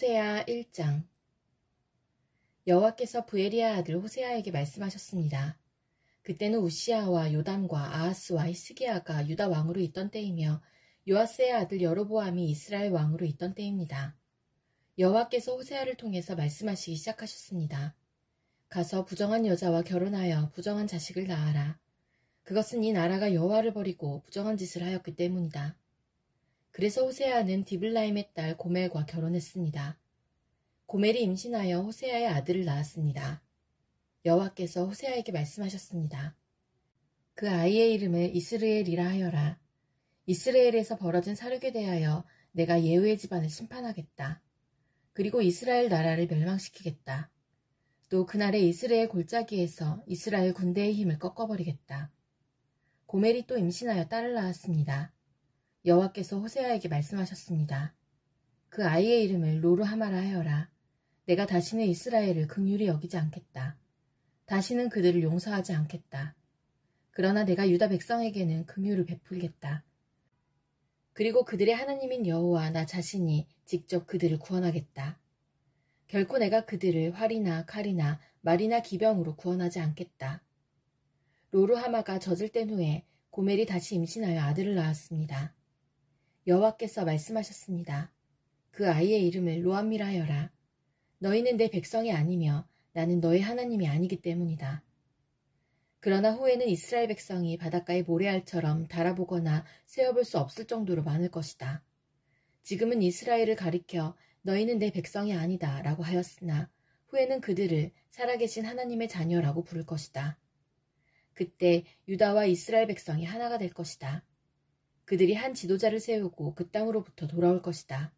호세아 1장. 여호와께서 부에리아 아들 호세아에게 말씀하셨습니다. 그때는 우시아와 요담과 아하스와 히스기야가 유다 왕으로 있던 때이며 요아스의 아들 여로보암이 이스라엘 왕으로 있던 때입니다. 여호와께서 호세아를 통해서 말씀하시기 시작하셨습니다. 가서 부정한 여자와 결혼하여 부정한 자식을 낳아라. 그것은 이 나라가 여호와를 버리고 부정한 짓을 하였기 때문이다. 그래서 호세아는 디블라임의 딸 고멜과 결혼했습니다. 고멜이 임신하여 호세아의 아들을 낳았습니다. 여호와께서 호세아에게 말씀하셨습니다. 그 아이의 이름을 이스르엘이라 하여라. 이스라엘에서 벌어진 사륙에 대하여 내가 예후의 집안을 심판하겠다. 그리고 이스라엘 나라를 멸망시키겠다. 또 그날의 이스라엘 골짜기에서 이스라엘 군대의 힘을 꺾어버리겠다. 고멜이 또 임신하여 딸을 낳았습니다. 여호와께서 호세아에게 말씀하셨습니다. 그 아이의 이름을 로르하마라 하여라. 내가 다시는 이스라엘을 긍휼히 여기지 않겠다. 다시는 그들을 용서하지 않겠다. 그러나 내가 유다 백성에게는 긍휼을 베풀겠다. 그리고 그들의 하나님인 여호와 나 자신이 직접 그들을 구원하겠다. 결코 내가 그들을 활이나 칼이나 말이나 기병으로 구원하지 않겠다. 로르하마가 젖을 뗀 후에 고멜이 다시 임신하여 아들을 낳았습니다. 여호와께서 말씀하셨습니다. 그 아이의 이름을 로암미라 하여라. 너희는 내 백성이 아니며 나는 너희 하나님이 아니기 때문이다. 그러나 후에는 이스라엘 백성이 바닷가의 모래알처럼 달아보거나 세어볼 수 없을 정도로 많을 것이다. 지금은 이스라엘을 가리켜 너희는 내 백성이 아니다 라고 하였으나 후에는 그들을 살아계신 하나님의 자녀라고 부를 것이다. 그때 유다와 이스라엘 백성이 하나가 될 것이다. 그들이 한 지도자를 세우고 그 땅으로부터 돌아올 것이다.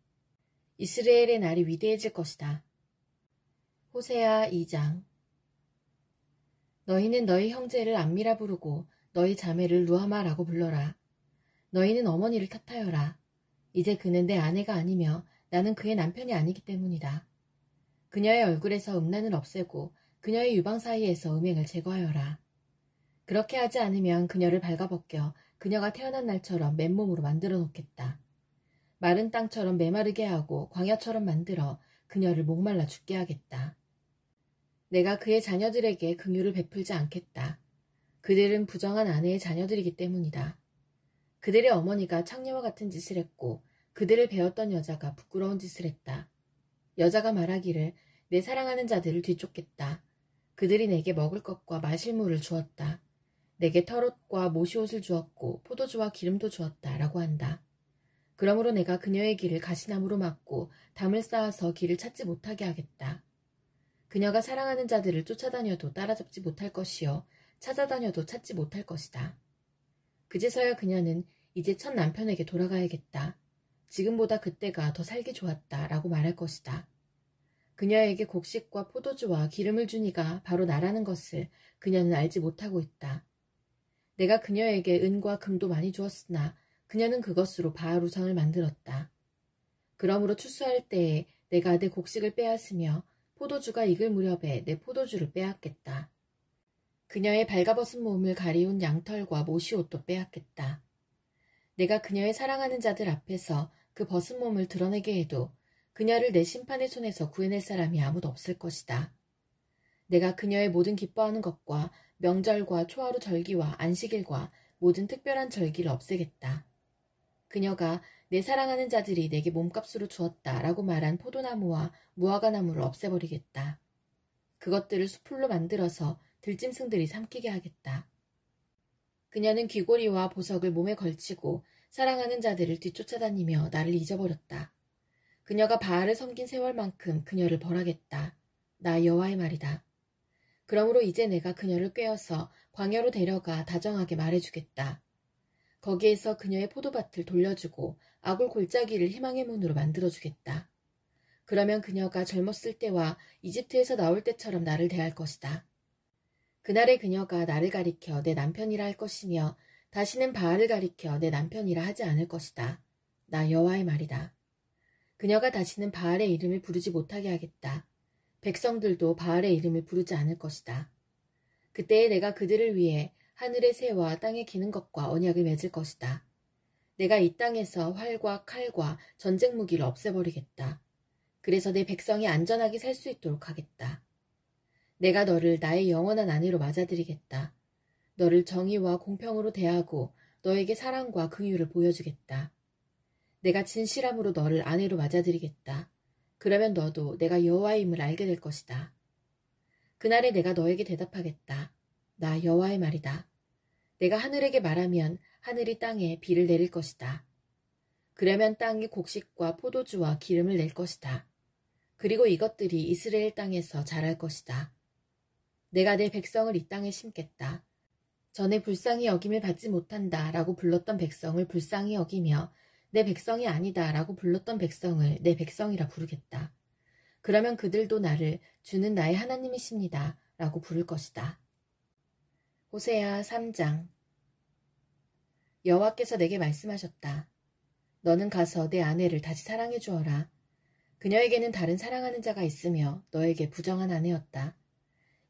이스라엘의 날이 위대해질 것이다. 호세아 2장. 너희는 너희 형제를 암미라 부르고 너희 자매를 루하마라고 불러라. 너희는 어머니를 탓하여라. 이제 그는 내 아내가 아니며 나는 그의 남편이 아니기 때문이다. 그녀의 얼굴에서 음란을 없애고 그녀의 유방 사이에서 음행을 제거하여라. 그렇게 하지 않으면 그녀를 발가벗겨 그녀가 태어난 날처럼 맨몸으로 만들어 놓겠다. 마른 땅처럼 메마르게 하고 광야처럼 만들어 그녀를 목말라 죽게 하겠다. 내가 그의 자녀들에게 긍휼을 베풀지 않겠다. 그들은 부정한 아내의 자녀들이기 때문이다. 그들의 어머니가 창녀와 같은 짓을 했고 그들을 배웠던 여자가 부끄러운 짓을 했다. 여자가 말하기를 내 사랑하는 자들을 뒤쫓겠다. 그들이 내게 먹을 것과 마실 물을 주었다. 내게 털옷과 모시옷을 주었고 포도주와 기름도 주었다 라고 한다. 그러므로 내가 그녀의 길을 가시나무로 막고 담을 쌓아서 길을 찾지 못하게 하겠다. 그녀가 사랑하는 자들을 쫓아다녀도 따라잡지 못할 것이요 찾아다녀도 찾지 못할 것이다. 그제서야 그녀는 이제 첫 남편에게 돌아가야겠다. 지금보다 그때가 더 살기 좋았다 라고 말할 것이다. 그녀에게 곡식과 포도주와 기름을 준 이가 바로 나라는 것을 그녀는 알지 못하고 있다. 내가 그녀에게 은과 금도 많이 주었으나 그녀는 그것으로 바알 우상을 만들었다. 그러므로 추수할 때에 내가 내 곡식을 빼앗으며 포도주가 익을 무렵에 내 포도주를 빼앗겠다. 그녀의 발가벗은 몸을 가리운 양털과 모시옷도 빼앗겠다. 내가 그녀의 사랑하는 자들 앞에서 그 벗은 몸을 드러내게 해도 그녀를 내 심판의 손에서 구해낼 사람이 아무도 없을 것이다. 내가 그녀의 모든 기뻐하는 것과 명절과 초하루 절기와 안식일과 모든 특별한 절기를 없애겠다. 그녀가 내 사랑하는 자들이 내게 몸값으로 주었다 라고 말한 포도나무와 무화과나무를 없애버리겠다. 그것들을 수풀로 만들어서 들짐승들이 삼키게 하겠다. 그녀는 귀고리와 보석을 몸에 걸치고 사랑하는 자들을 뒤쫓아다니며 나를 잊어버렸다. 그녀가 바알을 섬긴 세월만큼 그녀를 벌하겠다. 나 여호와의 말이다. 그러므로 이제 내가 그녀를 꿰어서 광야로 데려가 다정하게 말해주겠다. 거기에서 그녀의 포도밭을 돌려주고 아굴 골짜기를 희망의 문으로 만들어주겠다. 그러면 그녀가 젊었을 때와 이집트에서 나올 때처럼 나를 대할 것이다. 그날에 그녀가 나를 가리켜 내 남편이라 할 것이며 다시는 바알을 가리켜 내 남편이라 하지 않을 것이다. 나 여호와의 말이다. 그녀가 다시는 바알의 이름을 부르지 못하게 하겠다. 백성들도 바알의 이름을 부르지 않을 것이다. 그때에 내가 그들을 위해 하늘의 새와 땅에 기는 것과 언약을 맺을 것이다. 내가 이 땅에서 활과 칼과 전쟁 무기를 없애버리겠다. 그래서 내 백성이 안전하게 살 수 있도록 하겠다. 내가 너를 나의 영원한 아내로 맞아들이겠다. 너를 정의와 공평으로 대하고 너에게 사랑과 긍휼을 보여주겠다. 내가 진실함으로 너를 아내로 맞아들이겠다. 그러면 너도 내가 여호와임을 알게 될 것이다. 그날에 내가 너에게 대답하겠다. 나 여호와의 말이다. 내가 하늘에게 말하면 하늘이 땅에 비를 내릴 것이다. 그러면 땅이 곡식과 포도주와 기름을 낼 것이다. 그리고 이것들이 이스라엘 땅에서 자랄 것이다. 내가 내 백성을 이 땅에 심겠다. 전에 불쌍히 여김을 받지 못한다 라고 불렀던 백성을 불쌍히 여기며 내 백성이 아니다 라고 불렀던 백성을 내 백성이라 부르겠다. 그러면 그들도 나를 주는 나의 하나님이십니다 라고 부를 것이다. 호세아 3장. 여호와께서 내게 말씀하셨다. 너는 가서 내 아내를 다시 사랑해 주어라. 그녀에게는 다른 사랑하는 자가 있으며 너에게 부정한 아내였다.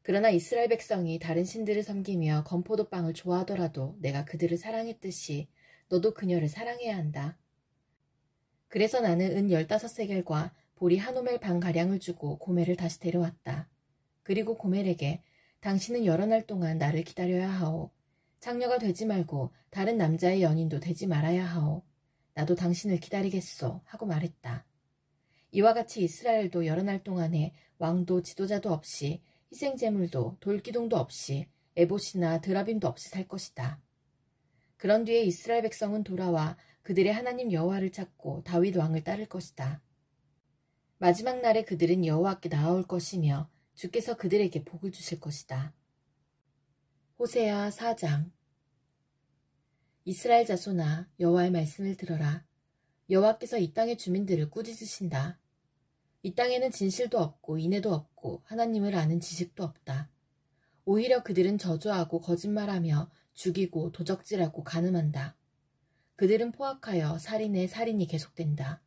그러나 이스라엘 백성이 다른 신들을 섬기며 건포도빵을 좋아하더라도 내가 그들을 사랑했듯이 너도 그녀를 사랑해야 한다. 그래서 나는 은 15세겔과 보리 한 오멜 반가량을 주고 고멜을 다시 데려왔다. 그리고 고멜에게 당신은 여러 날 동안 나를 기다려야 하오. 창녀가 되지 말고 다른 남자의 연인도 되지 말아야 하오. 나도 당신을 기다리겠소 하고 말했다. 이와 같이 이스라엘도 여러 날 동안에 왕도 지도자도 없이 희생제물도 돌기둥도 없이 에봇이나 드라빔도 없이 살 것이다. 그런 뒤에 이스라엘 백성은 돌아와 그들의 하나님 여호와를 찾고 다윗 왕을 따를 것이다. 마지막 날에 그들은 여호와께 나아올 것이며 주께서 그들에게 복을 주실 것이다. 호세아 4장. 이스라엘 자손아, 여호와의 말씀을 들어라. 여호와께서 이 땅의 주민들을 꾸짖으신다. 이 땅에는 진실도 없고 인애도 없고 하나님을 아는 지식도 없다. 오히려 그들은 저주하고 거짓말하며 죽이고 도적질하고 간음한다. 그들은 포악하여 살인에 살인이 계속된다.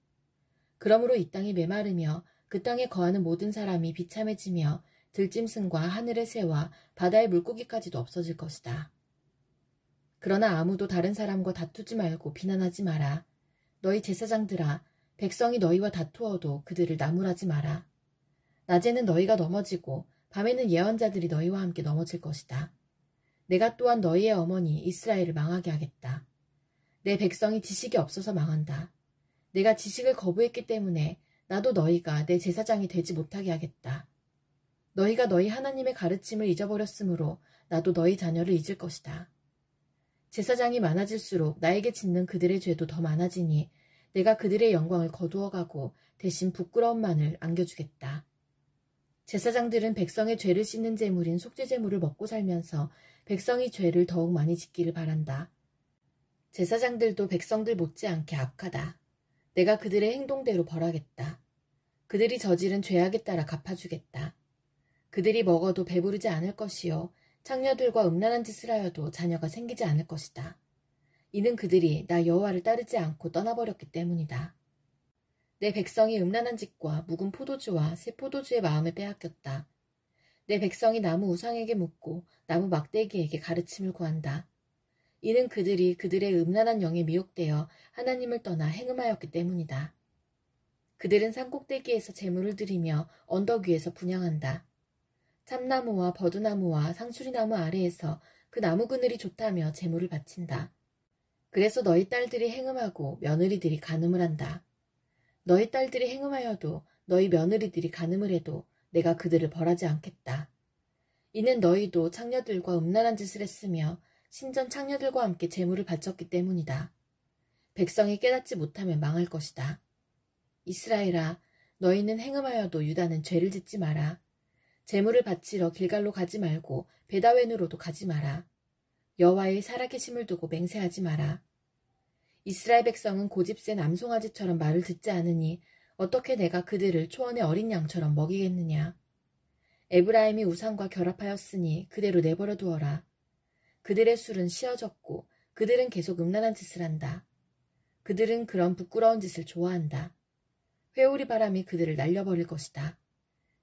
그러므로 이 땅이 메마르며 그 땅에 거하는 모든 사람이 비참해지며 들짐승과 하늘의 새와 바다의 물고기까지도 없어질 것이다. 그러나 아무도 다른 사람과 다투지 말고 비난하지 마라. 너희 제사장들아, 백성이 너희와 다투어도 그들을 나무라지 마라. 낮에는 너희가 넘어지고 밤에는 예언자들이 너희와 함께 넘어질 것이다. 내가 또한 너희의 어머니 이스라엘을 망하게 하겠다. 내 백성이 지식이 없어서 망한다. 내가 지식을 거부했기 때문에 나도 너희가 내 제사장이 되지 못하게 하겠다. 너희가 너희 하나님의 가르침을 잊어버렸으므로 나도 너희 자녀를 잊을 것이다. 제사장이 많아질수록 나에게 짓는 그들의 죄도 더 많아지니 내가 그들의 영광을 거두어가고 대신 부끄러움만을 안겨주겠다. 제사장들은 백성의 죄를 씻는 제물인 속죄제물을 먹고 살면서 백성이 죄를 더욱 많이 짓기를 바란다. 제사장들도 백성들 못지않게 악하다. 내가 그들의 행동대로 벌하겠다. 그들이 저지른 죄악에 따라 갚아주겠다. 그들이 먹어도 배부르지 않을 것이요 창녀들과 음란한 짓을 하여도 자녀가 생기지 않을 것이다. 이는 그들이 나 여호와를 따르지 않고 떠나버렸기 때문이다. 내 백성이 음란한 짓과 묵은 포도주와 새 포도주의 마음을 빼앗겼다. 내 백성이 나무 우상에게 묻고 나무 막대기에게 가르침을 구한다. 이는 그들이 그들의 음란한 영에 미혹되어 하나님을 떠나 행음하였기 때문이다. 그들은 산꼭대기에서 제물을 드리며 언덕 위에서 분향한다. 참나무와 버드나무와 상수리나무 아래에서 그 나무 그늘이 좋다며 제물을 바친다. 그래서 너희 딸들이 행음하고 며느리들이 간음을 한다. 너희 딸들이 행음하여도 너희 며느리들이 간음을 해도 내가 그들을 벌하지 않겠다. 이는 너희도 창녀들과 음란한 짓을 했으며 신전 창녀들과 함께 제물을 바쳤기 때문이다. 백성이 깨닫지 못하면 망할 것이다. 이스라엘아, 너희는 행음하여도 유다는 죄를 짓지 마라. 제물을 바치러 길갈로 가지 말고 베다웬으로도 가지 마라. 여호와의 살아계심을 두고 맹세하지 마라. 이스라엘 백성은 고집센 암송아지처럼 말을 듣지 않으니 어떻게 내가 그들을 초원의 어린 양처럼 먹이겠느냐. 에브라임이 우상과 결합하였으니 그대로 내버려 두어라. 그들의 술은 쉬어졌고 그들은 계속 음란한 짓을 한다. 그들은 그런 부끄러운 짓을 좋아한다. 회오리 바람이 그들을 날려버릴 것이다.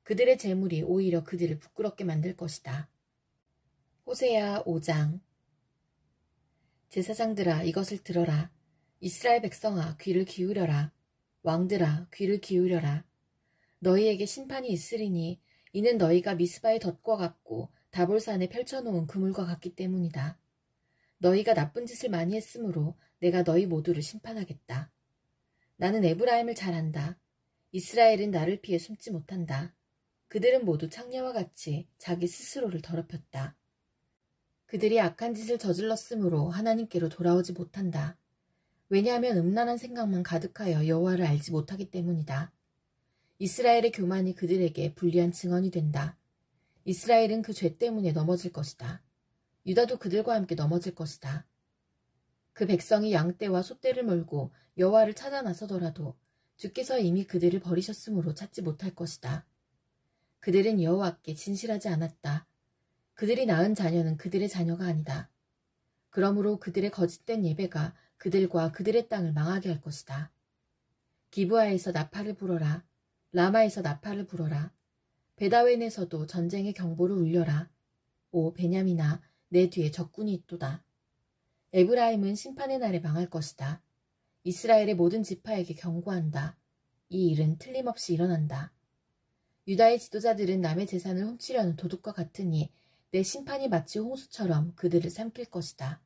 그들의 재물이 오히려 그들을 부끄럽게 만들 것이다. 호세아 5장. 제사장들아, 이것을 들어라. 이스라엘 백성아, 귀를 기울여라. 왕들아, 귀를 기울여라. 너희에게 심판이 있으리니 이는 너희가 미스바의 덫과 같고 다볼산에 펼쳐놓은 그물과 같기 때문이다. 너희가 나쁜 짓을 많이 했으므로 내가 너희 모두를 심판하겠다. 나는 에브라임을 잘 안다. 이스라엘은 나를 피해 숨지 못한다. 그들은 모두 창녀와 같이 자기 스스로를 더럽혔다. 그들이 악한 짓을 저질렀으므로 하나님께로 돌아오지 못한다. 왜냐하면 음란한 생각만 가득하여 여호와를 알지 못하기 때문이다. 이스라엘의 교만이 그들에게 불리한 증언이 된다. 이스라엘은 그 죄 때문에 넘어질 것이다. 유다도 그들과 함께 넘어질 것이다. 그 백성이 양떼와 소떼를 몰고 여호와를 찾아 나서더라도 주께서 이미 그들을 버리셨으므로 찾지 못할 것이다. 그들은 여호와께 진실하지 않았다. 그들이 낳은 자녀는 그들의 자녀가 아니다. 그러므로 그들의 거짓된 예배가 그들과 그들의 땅을 망하게 할 것이다. 기브아에서 나팔을 불어라. 라마에서 나팔을 불어라. 베다웬에서도 전쟁의 경보를 울려라. 오 베냐민아, 내 뒤에 적군이 있도다. 에브라임은 심판의 날에 망할 것이다. 이스라엘의 모든 지파에게 경고한다. 이 일은 틀림없이 일어난다. 유다의 지도자들은 남의 재산을 훔치려는 도둑과 같으니 내 심판이 마치 홍수처럼 그들을 삼킬 것이다.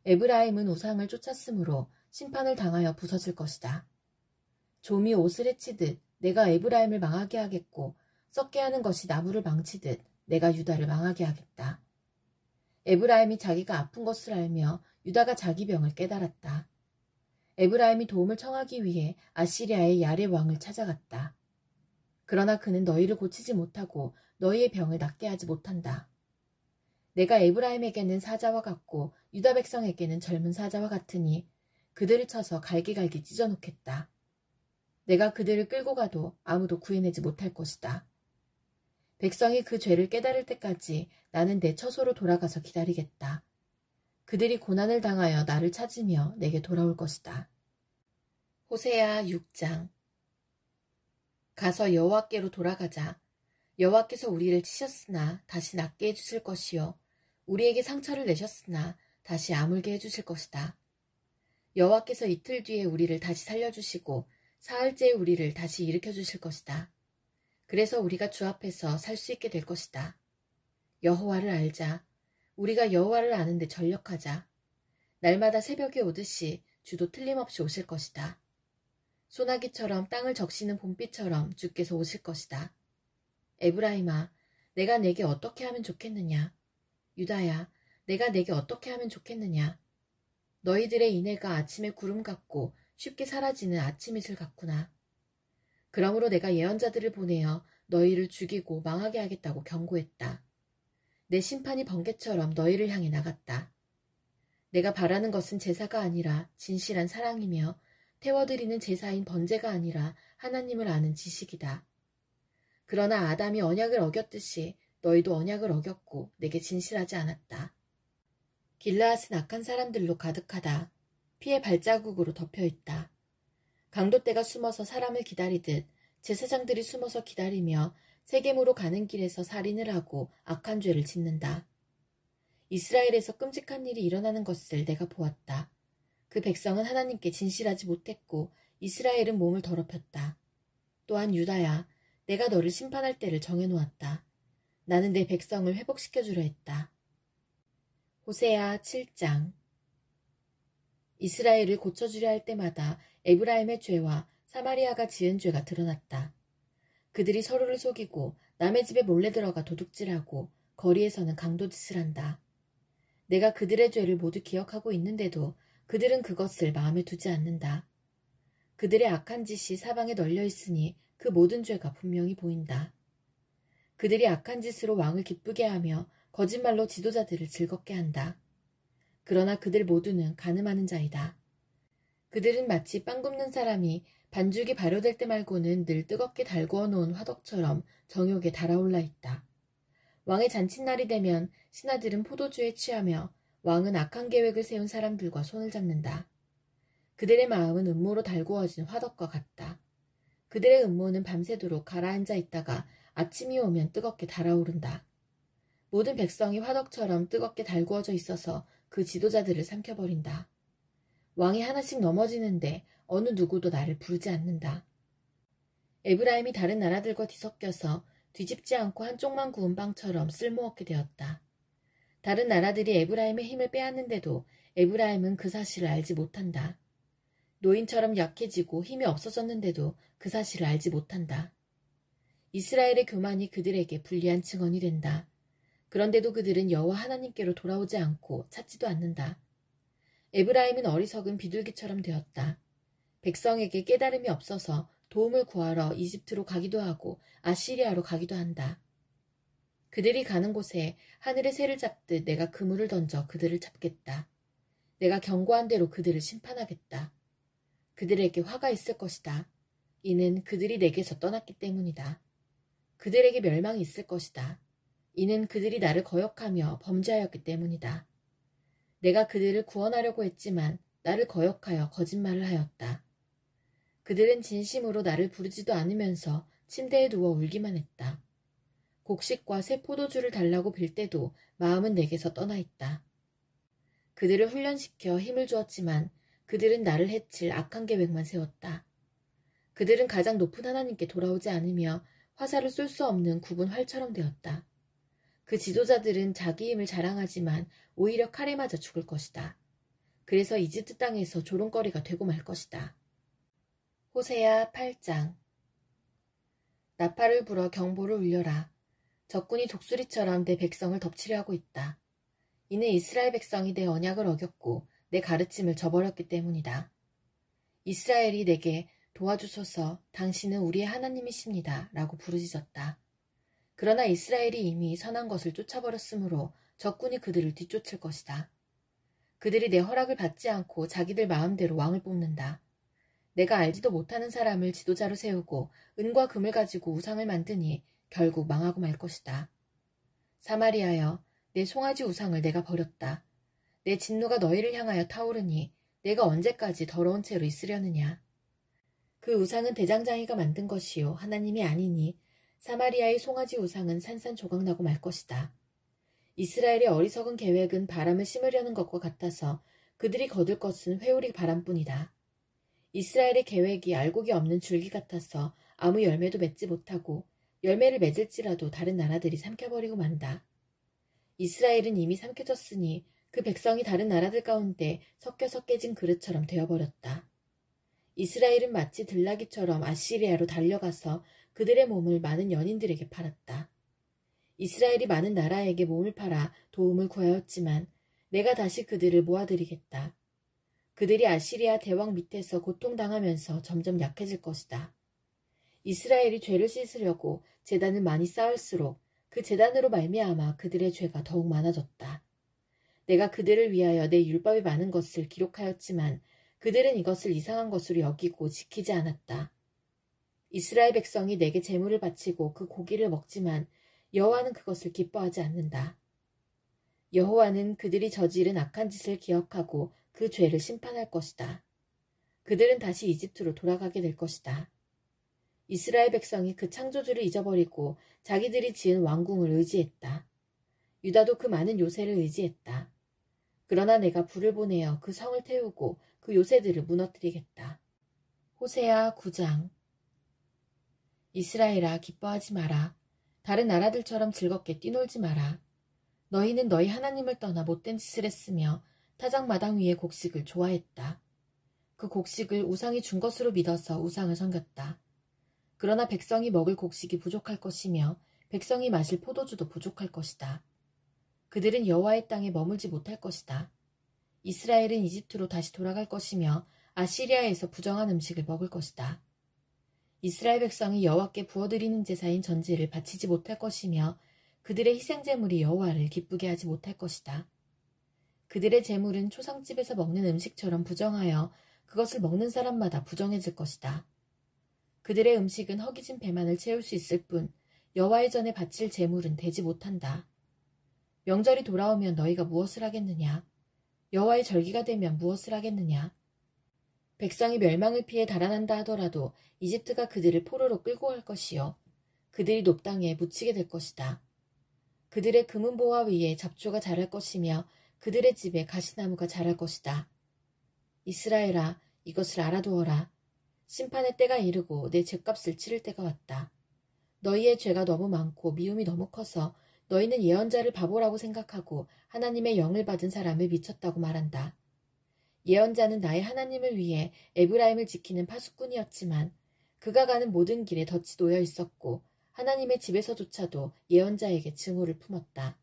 에브라임은 우상을 쫓았으므로 심판을 당하여 부서질 것이다. 좀이 옷을 해치듯 내가 에브라임을 망하게 하겠고 썩게 하는 것이 나무를 망치듯 내가 유다를 망하게 하겠다. 에브라임이 자기가 아픈 것을 알며 유다가 자기 병을 깨달았다. 에브라임이 도움을 청하기 위해 아시리아의 야레 왕을 찾아갔다. 그러나 그는 너희를 고치지 못하고 너희의 병을 낫게 하지 못한다. 내가 에브라임에게는 사자와 같고 유다 백성에게는 젊은 사자와 같으니 그들을 쳐서 갈기갈기 찢어놓겠다. 내가 그들을 끌고 가도 아무도 구해내지 못할 것이다. 백성이 그 죄를 깨달을 때까지 나는 내 처소로 돌아가서 기다리겠다. 그들이 고난을 당하여 나를 찾으며 내게 돌아올 것이다. 호세아 6장. 가서 여호와께로 돌아가자. 여호와께서 우리를 치셨으나 다시 낫게 해주실 것이요 우리에게 상처를 내셨으나 다시 아물게 해주실 것이다. 여호와께서 이틀 뒤에 우리를 다시 살려주시고 사흘째에 우리를 다시 일으켜주실 것이다. 그래서 우리가 주 앞에서 살 수 있게 될 것이다. 여호와를 알자. 우리가 여호와를 아는데 전력하자. 날마다 새벽에 오듯이 주도 틀림없이 오실 것이다. 소나기처럼 땅을 적시는 봄비처럼 주께서 오실 것이다. 에브라임아, 내가 내게 어떻게 하면 좋겠느냐? 유다야, 내가 내게 어떻게 하면 좋겠느냐? 너희들의 인애가 아침의 구름 같고 쉽게 사라지는 아침 이슬 같구나. 그러므로 내가 예언자들을 보내어 너희를 죽이고 망하게 하겠다고 경고했다. 내 심판이 번개처럼 너희를 향해 나갔다. 내가 바라는 것은 제사가 아니라 진실한 사랑이며 태워드리는 제사인 번제가 아니라 하나님을 아는 지식이다. 그러나 아담이 언약을 어겼듯이 너희도 언약을 어겼고 내게 진실하지 않았다. 길르앗은 악한 사람들로 가득하다. 피의 발자국으로 덮여있다. 강도떼가 숨어서 사람을 기다리듯 제사장들이 숨어서 기다리며 세겜으로 가는 길에서 살인을 하고 악한 죄를 짓는다. 이스라엘에서 끔찍한 일이 일어나는 것을 내가 보았다. 그 백성은 하나님께 진실하지 못했고 이스라엘은 몸을 더럽혔다. 또한 유다야, 내가 너를 심판할 때를 정해놓았다. 나는 내 백성을 회복시켜주려 했다. 호세아 7장. 이스라엘을 고쳐주려 할 때마다 에브라임의 죄와 사마리아가 지은 죄가 드러났다. 그들이 서로를 속이고 남의 집에 몰래 들어가 도둑질하고 거리에서는 강도짓을 한다. 내가 그들의 죄를 모두 기억하고 있는데도 그들은 그것을 마음에 두지 않는다. 그들의 악한 짓이 사방에 널려 있으니 그 모든 죄가 분명히 보인다. 그들이 악한 짓으로 왕을 기쁘게 하며 거짓말로 지도자들을 즐겁게 한다. 그러나 그들 모두는 간음하는 자이다. 그들은 마치 빵 굽는 사람이 반죽이 발효될 때 말고는 늘 뜨겁게 달구어 놓은 화덕처럼 정욕에 달아올라 있다. 왕의 잔칫날이 되면 신하들은 포도주에 취하며 왕은 악한 계획을 세운 사람들과 손을 잡는다. 그들의 마음은 음모로 달구어진 화덕과 같다. 그들의 음모는 밤새도록 가라앉아 있다가 아침이 오면 뜨겁게 달아오른다. 모든 백성이 화덕처럼 뜨겁게 달구어져 있어서 그 지도자들을 삼켜버린다. 왕이 하나씩 넘어지는데 어느 누구도 나를 부르지 않는다. 에브라임이 다른 나라들과 뒤섞여서 뒤집지 않고 한쪽만 구운 빵처럼 쓸모없게 되었다. 다른 나라들이 에브라임의 힘을 빼앗는데도 에브라임은 그 사실을 알지 못한다. 노인처럼 약해지고 힘이 없어졌는데도 그 사실을 알지 못한다. 이스라엘의 교만이 그들에게 불리한 증언이 된다. 그런데도 그들은 여호와 하나님께로 돌아오지 않고 찾지도 않는다. 에브라임은 어리석은 비둘기처럼 되었다. 백성에게 깨달음이 없어서 도움을 구하러 이집트로 가기도 하고 아시리아로 가기도 한다. 그들이 가는 곳에 하늘의 새를 잡듯 내가 그물을 던져 그들을 잡겠다. 내가 경고한 대로 그들을 심판하겠다. 그들에게 화가 있을 것이다. 이는 그들이 내게서 떠났기 때문이다. 그들에게 멸망이 있을 것이다. 이는 그들이 나를 거역하며 범죄하였기 때문이다. 내가 그들을 구원하려고 했지만 나를 거역하여 거짓말을 하였다. 그들은 진심으로 나를 부르지도 않으면서 침대에 누워 울기만 했다. 곡식과 새 포도주를 달라고 빌 때도 마음은 내게서 떠나 있다. 그들을 훈련시켜 힘을 주었지만 그들은 나를 해칠 악한 계획만 세웠다. 그들은 가장 높은 하나님께 돌아오지 않으며 화살을 쏠 수 없는 굽은 활처럼 되었다. 그 지도자들은 자기 힘을 자랑하지만 오히려 칼에 맞아 죽을 것이다. 그래서 이집트 땅에서 조롱거리가 되고 말 것이다. 호세아 8장. 나팔을 불어 경보를 울려라. 적군이 독수리처럼 내 백성을 덮치려 하고 있다. 이는 이스라엘 백성이 내 언약을 어겼고 내 가르침을 저버렸기 때문이다. 이스라엘이 내게 도와주소서 당신은 우리의 하나님이십니다. 라고 부르짖었다. 그러나 이스라엘이 이미 선한 것을 쫓아버렸으므로 적군이 그들을 뒤쫓을 것이다. 그들이 내 허락을 받지 않고 자기들 마음대로 왕을 뽑는다. 내가 알지도 못하는 사람을 지도자로 세우고 은과 금을 가지고 우상을 만드니 결국 망하고 말 것이다. 사마리아여, 내 송아지 우상을 내가 버렸다. 내 진노가 너희를 향하여 타오르니 내가 언제까지 더러운 채로 있으려느냐. 그 우상은 대장장이가 만든 것이요 하나님이 아니니 사마리아의 송아지 우상은 산산조각나고 말 것이다. 이스라엘의 어리석은 계획은 바람을 심으려는 것과 같아서 그들이 거둘 것은 회오리 바람뿐이다. 이스라엘의 계획이 알곡이 없는 줄기 같아서 아무 열매도 맺지 못하고 열매를 맺을지라도 다른 나라들이 삼켜버리고 만다. 이스라엘은 이미 삼켜졌으니 그 백성이 다른 나라들 가운데 섞여서 깨진 그릇처럼 되어버렸다. 이스라엘은 마치 들나귀처럼 아시리아로 달려가서 그들의 몸을 많은 연인들에게 팔았다. 이스라엘이 많은 나라에게 몸을 팔아 도움을 구하였지만 내가 다시 그들을 모아들이겠다. 그들이 아시리아 대왕 밑에서 고통당하면서 점점 약해질 것이다. 이스라엘이 죄를 씻으려고 제단을 많이 쌓을수록 그 제단으로 말미암아 그들의 죄가 더욱 많아졌다. 내가 그들을 위하여 내 율법이 많은 것을 기록하였지만 그들은 이것을 이상한 것으로 여기고 지키지 않았다. 이스라엘 백성이 내게 제물을 바치고 그 고기를 먹지만 여호와는 그것을 기뻐하지 않는다. 여호와는 그들이 저지른 악한 짓을 기억하고 그 죄를 심판할 것이다. 그들은 다시 이집트로 돌아가게 될 것이다. 이스라엘 백성이 그 창조주를 잊어버리고 자기들이 지은 왕궁을 의지했다. 유다도 그 많은 요새를 의지했다. 그러나 내가 불을 보내어 그 성을 태우고 그 요새들을 무너뜨리겠다. 호세아 9장. 이스라엘아, 기뻐하지 마라. 다른 나라들처럼 즐겁게 뛰놀지 마라. 너희는 너희 하나님을 떠나 못된 짓을 했으며 타작마당 위의 곡식을 좋아했다. 그 곡식을 우상이 준 것으로 믿어서 우상을 섬겼다. 그러나 백성이 먹을 곡식이 부족할 것이며 백성이 마실 포도주도 부족할 것이다. 그들은 여호와의 땅에 머물지 못할 것이다. 이스라엘은 이집트로 다시 돌아갈 것이며 아시리아에서 부정한 음식을 먹을 것이다. 이스라엘 백성이 여호와께 부어드리는 제사인 전제를 바치지 못할 것이며 그들의 희생제물이 여호와를 기쁘게 하지 못할 것이다. 그들의 제물은 초상집에서 먹는 음식처럼 부정하여 그것을 먹는 사람마다 부정해질 것이다. 그들의 음식은 허기진 배만을 채울 수 있을 뿐 여호와의 전에 바칠 제물은 되지 못한다. 명절이 돌아오면 너희가 무엇을 하겠느냐? 여호와의 절기가 되면 무엇을 하겠느냐? 백성이 멸망을 피해 달아난다 하더라도 이집트가 그들을 포로로 끌고 갈 것이요 그들이 높당에 묻히게 될 것이다. 그들의 금은보화 위에 잡초가 자랄 것이며 그들의 집에 가시나무가 자랄 것이다. 이스라엘아, 이것을 알아두어라. 심판의 때가 이르고 내 죄값을 치를 때가 왔다. 너희의 죄가 너무 많고 미움이 너무 커서 너희는 예언자를 바보라고 생각하고 하나님의 영을 받은 사람을 미쳤다고 말한다. 예언자는 나의 하나님을 위해 에브라임을 지키는 파수꾼이었지만 그가 가는 모든 길에 덫이 놓여 있었고 하나님의 집에서조차도 예언자에게 증오를 품었다.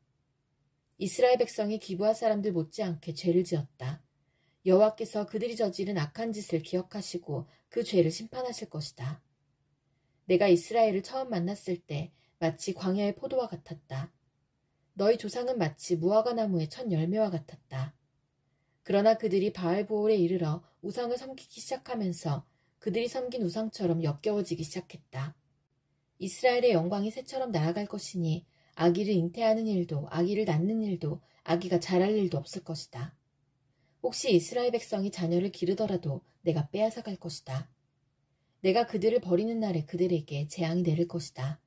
이스라엘 백성이 기브아 사람들 못지않게 죄를 지었다. 여호와께서 그들이 저지른 악한 짓을 기억하시고 그 죄를 심판하실 것이다. 내가 이스라엘을 처음 만났을 때 마치 광야의 포도와 같았다. 너희 조상은 마치 무화과 나무의 첫 열매와 같았다. 그러나 그들이 바알보올에 이르러 우상을 섬기기 시작하면서 그들이 섬긴 우상처럼 역겨워지기 시작했다. 이스라엘의 영광이 새처럼 날아갈 것이니 아기를 잉태하는 일도 아기를 낳는 일도 아기가 자랄 일도 없을 것이다. 혹시 이스라엘 백성이 자녀를 기르더라도 내가 빼앗아 갈 것이다. 내가 그들을 버리는 날에 그들에게 재앙이 내릴 것이다.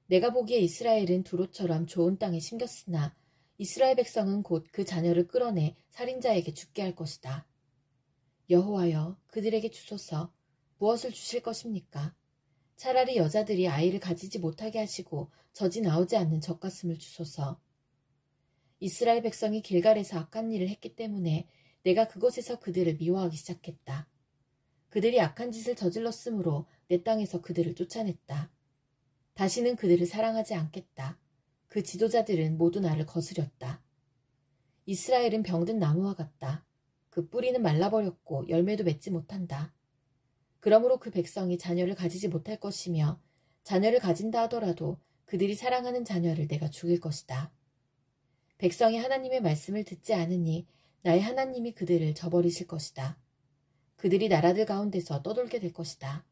내가 보기에 이스라엘은 두로처럼 좋은 땅에 심겼으나 이스라엘 백성은 곧 그 자녀를 끌어내 살인자에게 죽게 할 것이다. 여호와여, 그들에게 주소서. 무엇을 주실 것입니까? 차라리 여자들이 아이를 가지지 못하게 하시고 젖이 나오지 않는 젖가슴을 주소서. 이스라엘 백성이 길갈에서 악한 일을 했기 때문에 내가 그곳에서 그들을 미워하기 시작했다. 그들이 악한 짓을 저질렀으므로 내 땅에서 그들을 쫓아냈다. 다시는 그들을 사랑하지 않겠다. 그 지도자들은 모두 나를 거스렸다. 이스라엘은 병든 나무와 같다. 그 뿌리는 말라버렸고 열매도 맺지 못한다. 그러므로 그 백성이 자녀를 가지지 못할 것이며 자녀를 가진다 하더라도 그들이 사랑하는 자녀를 내가 죽일 것이다. 백성이 하나님의 말씀을 듣지 않으니 나의 하나님이 그들을 저버리실 것이다. 그들이 나라들 가운데서 떠돌게 될 것이다.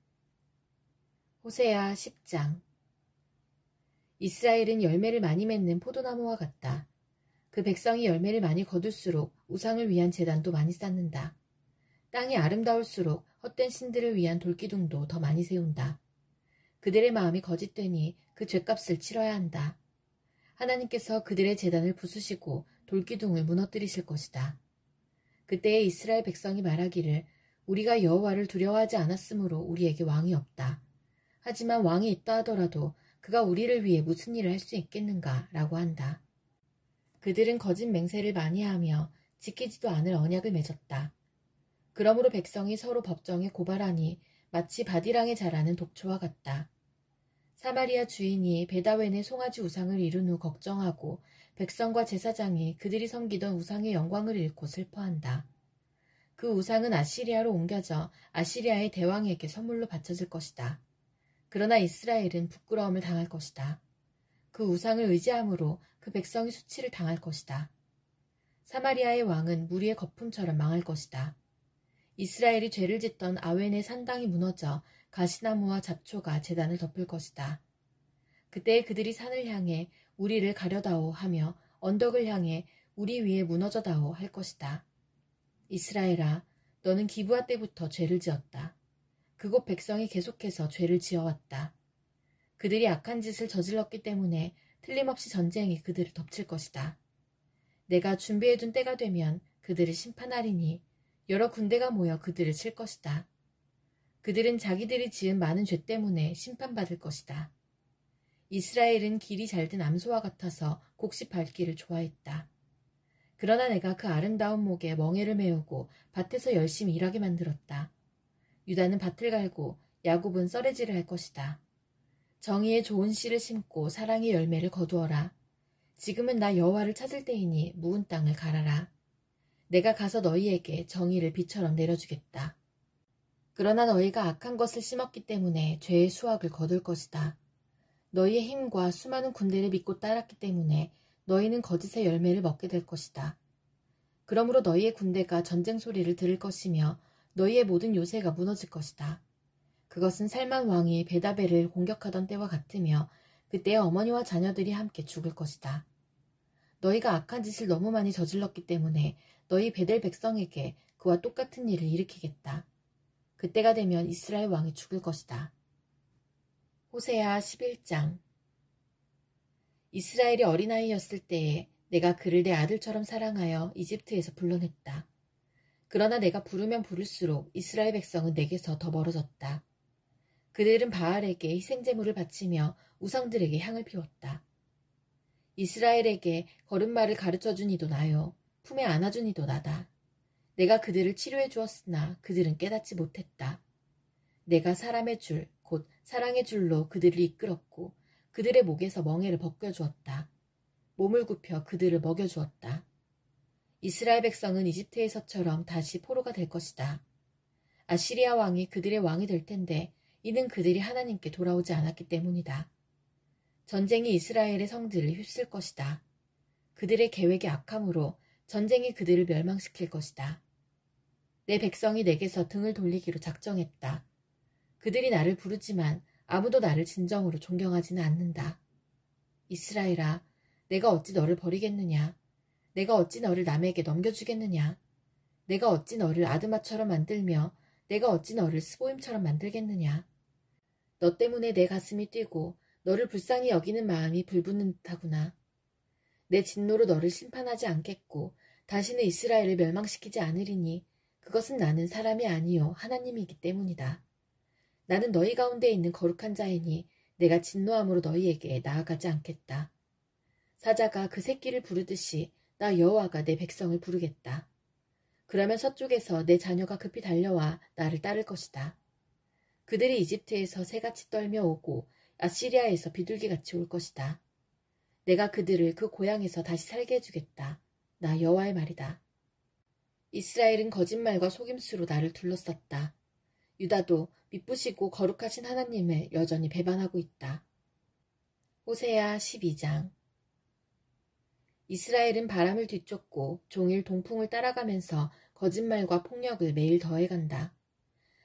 호세아 10장. 이스라엘은 열매를 많이 맺는 포도나무와 같다. 그 백성이 열매를 많이 거둘수록 우상을 위한 제단도 많이 쌓는다. 땅이 아름다울수록 헛된 신들을 위한 돌기둥도 더 많이 세운다. 그들의 마음이 거짓되니 그 죗값을 치러야 한다. 하나님께서 그들의 제단을 부수시고 돌기둥을 무너뜨리실 것이다. 그때에 이스라엘 백성이 말하기를 우리가 여호와를 두려워하지 않았으므로 우리에게 왕이 없다. 하지만 왕이 있다 하더라도 그가 우리를 위해 무슨 일을 할 수 있겠는가 라고 한다. 그들은 거짓 맹세를 많이 하며 지키지도 않을 언약을 맺었다. 그러므로 백성이 서로 법정에 고발하니 마치 바디랑에 자라는 독초와 같다. 사마리아 주인이 베다웬의 송아지 우상을 이룬 후 걱정하고 백성과 제사장이 그들이 섬기던 우상의 영광을 잃고 슬퍼한다. 그 우상은 아시리아로 옮겨져 아시리아의 대왕에게 선물로 바쳐질 것이다. 그러나 이스라엘은 부끄러움을 당할 것이다. 그 우상을 의지함으로 그 백성이 수치를 당할 것이다. 사마리아의 왕은 무리의 거품처럼 망할 것이다. 이스라엘이 죄를 짓던 아웬의 산당이 무너져 가시나무와 잡초가 제단을 덮을 것이다. 그때 그들이 산을 향해 우리를 가려다오 하며 언덕을 향해 우리 위에 무너져다오 할 것이다. 이스라엘아, 너는 기브아 때부터 죄를 지었다. 그곳 백성이 계속해서 죄를 지어왔다. 그들이 악한 짓을 저질렀기 때문에 틀림없이 전쟁이 그들을 덮칠 것이다. 내가 준비해둔 때가 되면 그들을 심판하리니 여러 군대가 모여 그들을 칠 것이다. 그들은 자기들이 지은 많은 죄 때문에 심판받을 것이다. 이스라엘은 길이 잘든 암소와 같아서 곡식 밟기를 좋아했다. 그러나 내가 그 아름다운 목에 멍에를 메우고 밭에서 열심히 일하게 만들었다. 유다는 밭을 갈고 야곱은 썰매질을 할 것이다. 정의의 좋은 씨를 심고 사랑의 열매를 거두어라. 지금은 나 여호와를 찾을 때이니 무은 땅을 갈아라. 내가 가서 너희에게 정의를 비처럼 내려주겠다. 그러나 너희가 악한 것을 심었기 때문에 죄의 수확을 거둘 것이다. 너희의 힘과 수많은 군대를 믿고 따랐기 때문에 너희는 거짓의 열매를 먹게 될 것이다. 그러므로 너희의 군대가 전쟁 소리를 들을 것이며 너희의 모든 요새가 무너질 것이다. 그것은 살만 왕이 베다벨을 공격하던 때와 같으며 그때의 어머니와 자녀들이 함께 죽을 것이다. 너희가 악한 짓을 너무 많이 저질렀기 때문에 너희 베델 백성에게 그와 똑같은 일을 일으키겠다. 그때가 되면 이스라엘 왕이 죽을 것이다. 호세아 11장. 이스라엘이 어린아이였을 때에 내가 그를 내 아들처럼 사랑하여 이집트에서 불러냈다. 그러나 내가 부르면 부를수록 이스라엘 백성은 내게서 더 멀어졌다. 그들은 바알에게 희생제물을 바치며 우상들에게 향을 피웠다. 이스라엘에게 걸음마를 가르쳐준 이도 나요. 품에 안아준 이도 나다. 내가 그들을 치료해 주었으나 그들은 깨닫지 못했다. 내가 사람의 줄, 곧 사랑의 줄로 그들을 이끌었고 그들의 목에서 멍에를 벗겨주었다. 몸을 굽혀 그들을 먹여주었다. 이스라엘 백성은 이집트에서처럼 다시 포로가 될 것이다. 아시리아 왕이 그들의 왕이 될 텐데 이는 그들이 하나님께 돌아오지 않았기 때문이다. 전쟁이 이스라엘의 성들을 휩쓸 것이다. 그들의 계획이 악함으로 전쟁이 그들을 멸망시킬 것이다. 내 백성이 내게서 등을 돌리기로 작정했다. 그들이 나를 부르지만 아무도 나를 진정으로 존경하지는 않는다. 이스라엘아, 내가 어찌 너를 버리겠느냐? 내가 어찌 너를 남에게 넘겨주겠느냐? 내가 어찌 너를 아드마처럼 만들며 내가 어찌 너를 스보임처럼 만들겠느냐? 너 때문에 내 가슴이 뛰고 너를 불쌍히 여기는 마음이 불붙는 듯하구나. 내 진노로 너를 심판하지 않겠고 다시는 이스라엘을 멸망시키지 않으리니 그것은 나는 사람이 아니요 하나님이기 때문이다. 나는 너희 가운데 있는 거룩한 자이니 내가 진노함으로 너희에게 나아가지 않겠다. 사자가 그 새끼를 부르듯이 나 여호와가 내 백성을 부르겠다. 그러면 서쪽에서 내 자녀가 급히 달려와 나를 따를 것이다. 그들이 이집트에서 새같이 떨며 오고 아시리아에서 비둘기같이 올 것이다. 내가 그들을 그 고향에서 다시 살게 해주겠다. 나 여호와의 말이다. 이스라엘은 거짓말과 속임수로 나를 둘러쌌다. 유다도 미쁘시고 거룩하신 하나님을 여전히 배반하고 있다. 호세아 12장. 이스라엘은 바람을 뒤쫓고 종일 동풍을 따라가면서 거짓말과 폭력을 매일 더해간다.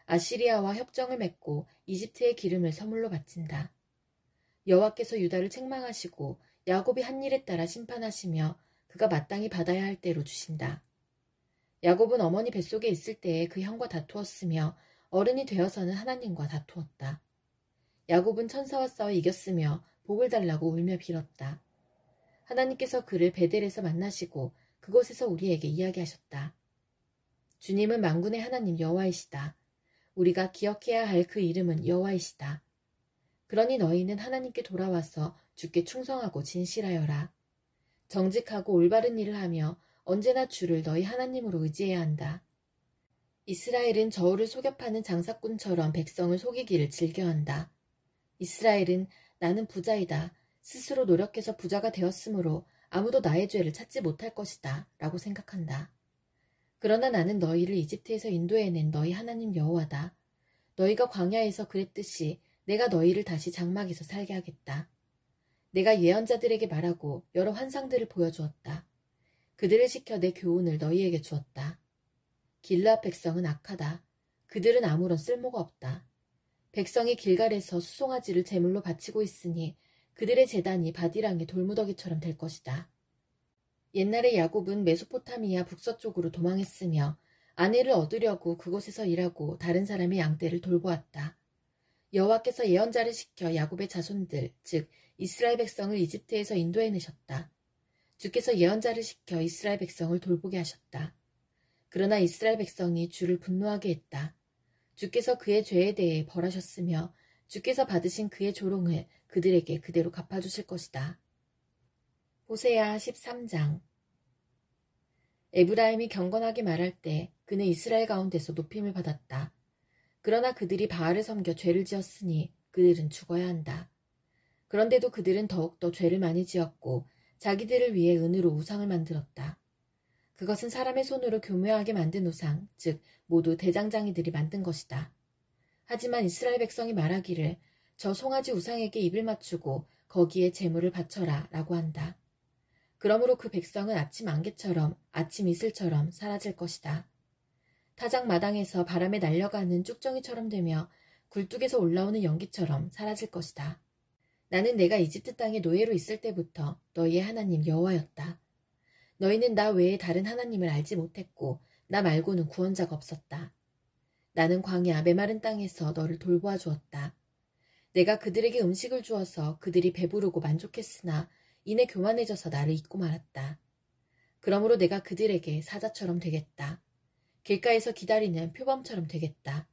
아시리아와 협정을 맺고 이집트의 기름을 선물로 바친다. 여호와께서 유다를 책망하시고 야곱이 한 일에 따라 심판하시며 그가 마땅히 받아야 할 대로 주신다. 야곱은 어머니 뱃속에 있을 때에 그 형과 다투었으며 어른이 되어서는 하나님과 다투었다. 야곱은 천사와 싸워 이겼으며 복을 달라고 울며 빌었다. 하나님께서 그를 베델에서 만나시고 그곳에서 우리에게 이야기하셨다. 주님은 만군의 하나님 여호와이시다. 우리가 기억해야 할 그 이름은 여호와이시다. 그러니 너희는 하나님께 돌아와서 주께 충성하고 진실하여라. 정직하고 올바른 일을 하며 언제나 주를 너희 하나님으로 의지해야 한다. 이스라엘은 저울을 속여 파는 장사꾼처럼 백성을 속이기를 즐겨한다. 이스라엘은 나는 부자이다. 스스로 노력해서 부자가 되었으므로 아무도 나의 죄를 찾지 못할 것이다. 라고 생각한다. 그러나 나는 너희를 이집트에서 인도해낸 너희 하나님 여호와다. 너희가 광야에서 그랬듯이 내가 너희를 다시 장막에서 살게 하겠다. 내가 예언자들에게 말하고 여러 환상들을 보여주었다. 그들을 시켜 내 교훈을 너희에게 주었다. 길르앗 백성은 악하다. 그들은 아무런 쓸모가 없다. 백성이 길갈에서 수송아지를 제물로 바치고 있으니 그들의 제단이 바디랑의 돌무더기처럼 될 것이다. 옛날에 야곱은 메소포타미아 북서쪽으로 도망했으며 아내를 얻으려고 그곳에서 일하고 다른 사람의 양떼를 돌보았다. 여호와께서 예언자를 시켜 야곱의 자손들, 즉 이스라엘 백성을 이집트에서 인도해내셨다. 주께서 예언자를 시켜 이스라엘 백성을 돌보게 하셨다. 그러나 이스라엘 백성이 주를 분노하게 했다. 주께서 그의 죄에 대해 벌하셨으며 주께서 받으신 그의 조롱을 그들에게 그대로 갚아주실 것이다. 호세아 13장. 에브라임이 경건하게 말할 때 그는 이스라엘 가운데서 높임을 받았다. 그러나 그들이 바알을 섬겨 죄를 지었으니 그들은 죽어야 한다. 그런데도 그들은 더욱더 죄를 많이 지었고 자기들을 위해 은으로 우상을 만들었다. 그것은 사람의 손으로 교묘하게 만든 우상, 즉 모두 대장장이들이 만든 것이다. 하지만 이스라엘 백성이 말하기를 저 송아지 우상에게 입을 맞추고 거기에 제물을 바쳐라 라고 한다. 그러므로 그 백성은 아침 안개처럼 아침 이슬처럼 사라질 것이다. 타작 마당에서 바람에 날려가는 쭉정이처럼 되며 굴뚝에서 올라오는 연기처럼 사라질 것이다. 나는 내가 이집트 땅에 노예로 있을 때부터 너희의 하나님 여호와였다. 너희는 나 외에 다른 하나님을 알지 못했고 나 말고는 구원자가 없었다. 나는 광야 메마른 땅에서 너를 돌보아 주었다. 내가 그들에게 음식을 주어서 그들이 배부르고 만족했으나 이내 교만해져서 나를 잊고 말았다. 그러므로 내가 그들에게 사자처럼 되겠다. 길가에서 기다리는 표범처럼 되겠다.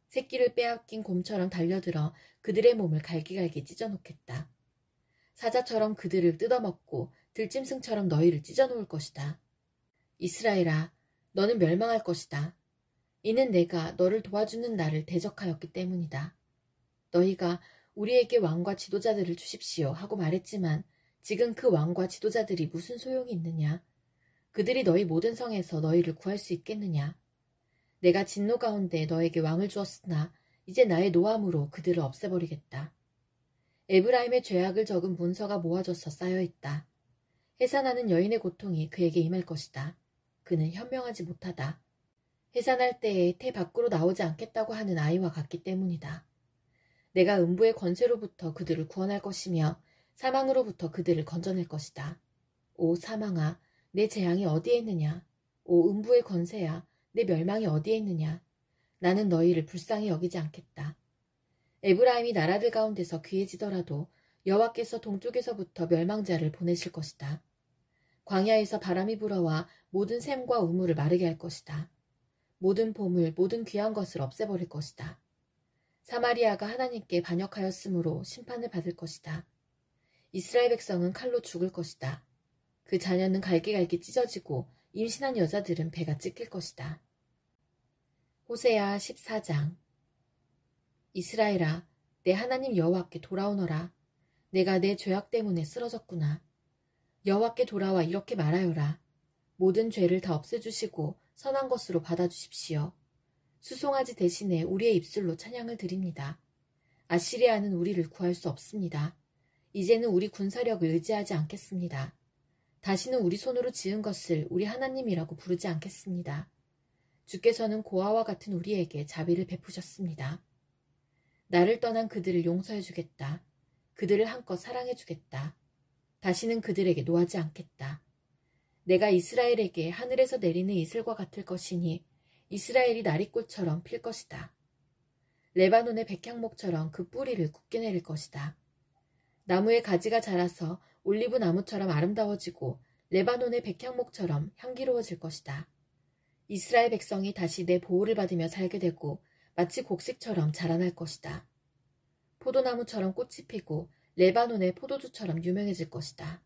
새끼를 빼앗긴 곰처럼 달려들어 그들의 몸을 갈기갈기 찢어놓겠다. 사자처럼 그들을 뜯어먹고 들짐승처럼 너희를 찢어놓을 것이다. 이스라엘아, 너는 멸망할 것이다. 이는 내가 너를 도와주는 나를 대적하였기 때문이다. 너희가 우리에게 왕과 지도자들을 주십시오 하고 말했지만 지금 그 왕과 지도자들이 무슨 소용이 있느냐? 그들이 너희 모든 성에서 너희를 구할 수 있겠느냐? 내가 진노 가운데 너에게 왕을 주었으나 이제 나의 노함으로 그들을 없애버리겠다. 에브라임의 죄악을 적은 문서가 모아져서 쌓여있다. 해산하는 여인의 고통이 그에게 임할 것이다. 그는 현명하지 못하다. 해산할 때에 태 밖으로 나오지 않겠다고 하는 아이와 같기 때문이다. 내가 음부의 권세로부터 그들을 구원할 것이며 사망으로부터 그들을 건져낼 것이다. 오 사망아, 내 재앙이 어디에 있느냐? 오 음부의 권세야, 내 멸망이 어디에 있느냐? 나는 너희를 불쌍히 여기지 않겠다. 에브라임이 나라들 가운데서 귀해지더라도 여호와께서 동쪽에서부터 멸망자를 보내실 것이다. 광야에서 바람이 불어와 모든 샘과 우물을 마르게 할 것이다. 모든 보물, 모든 귀한 것을 없애버릴 것이다. 사마리아가 하나님께 반역하였으므로 심판을 받을 것이다. 이스라엘 백성은 칼로 죽을 것이다. 그 자녀는 갈기갈기 찢어지고 임신한 여자들은 배가 찢길 것이다. 호세아 14장. 이스라엘아, 내 하나님 여호와께 돌아오너라. 내가 내 죄악 때문에 쓰러졌구나. 여호와께 돌아와 이렇게 말하여라. 모든 죄를 다 없애주시고 선한 것으로 받아주십시오. 수송아지 대신에 우리의 입술로 찬양을 드립니다. 아시리아는 우리를 구할 수 없습니다. 이제는 우리 군사력을 의지하지 않겠습니다. 다시는 우리 손으로 지은 것을 우리 하나님이라고 부르지 않겠습니다. 주께서는 고아와 같은 우리에게 자비를 베푸셨습니다. 나를 떠난 그들을 용서해 주겠다. 그들을 한껏 사랑해 주겠다. 다시는 그들에게 노하지 않겠다. 내가 이스라엘에게 하늘에서 내리는 이슬과 같을 것이니 이스라엘이 나리꽃처럼 필 것이다. 레바논의 백향목처럼 그 뿌리를 굳게 내릴 것이다. 나무의 가지가 자라서 올리브 나무처럼 아름다워지고 레바논의 백향목처럼 향기로워질 것이다. 이스라엘 백성이 다시 내 보호를 받으며 살게 되고 마치 곡식처럼 자라날 것이다. 포도나무처럼 꽃이 피고 레바논의 포도주처럼 유명해질 것이다.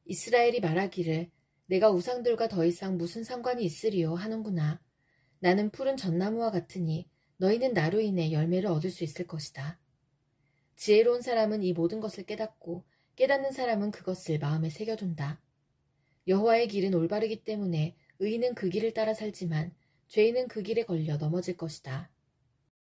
이스라엘이 말하기를 내가 우상들과 더 이상 무슨 상관이 있으리요 하는구나. 나는 푸른 전나무와 같으니 너희는 나로 인해 열매를 얻을 수 있을 것이다. 지혜로운 사람은 이 모든 것을 깨닫고 깨닫는 사람은 그것을 마음에 새겨둔다. 여호와의 길은 올바르기 때문에 의인은 그 길을 따라 살지만 죄인은 그 길에 걸려 넘어질 것이다.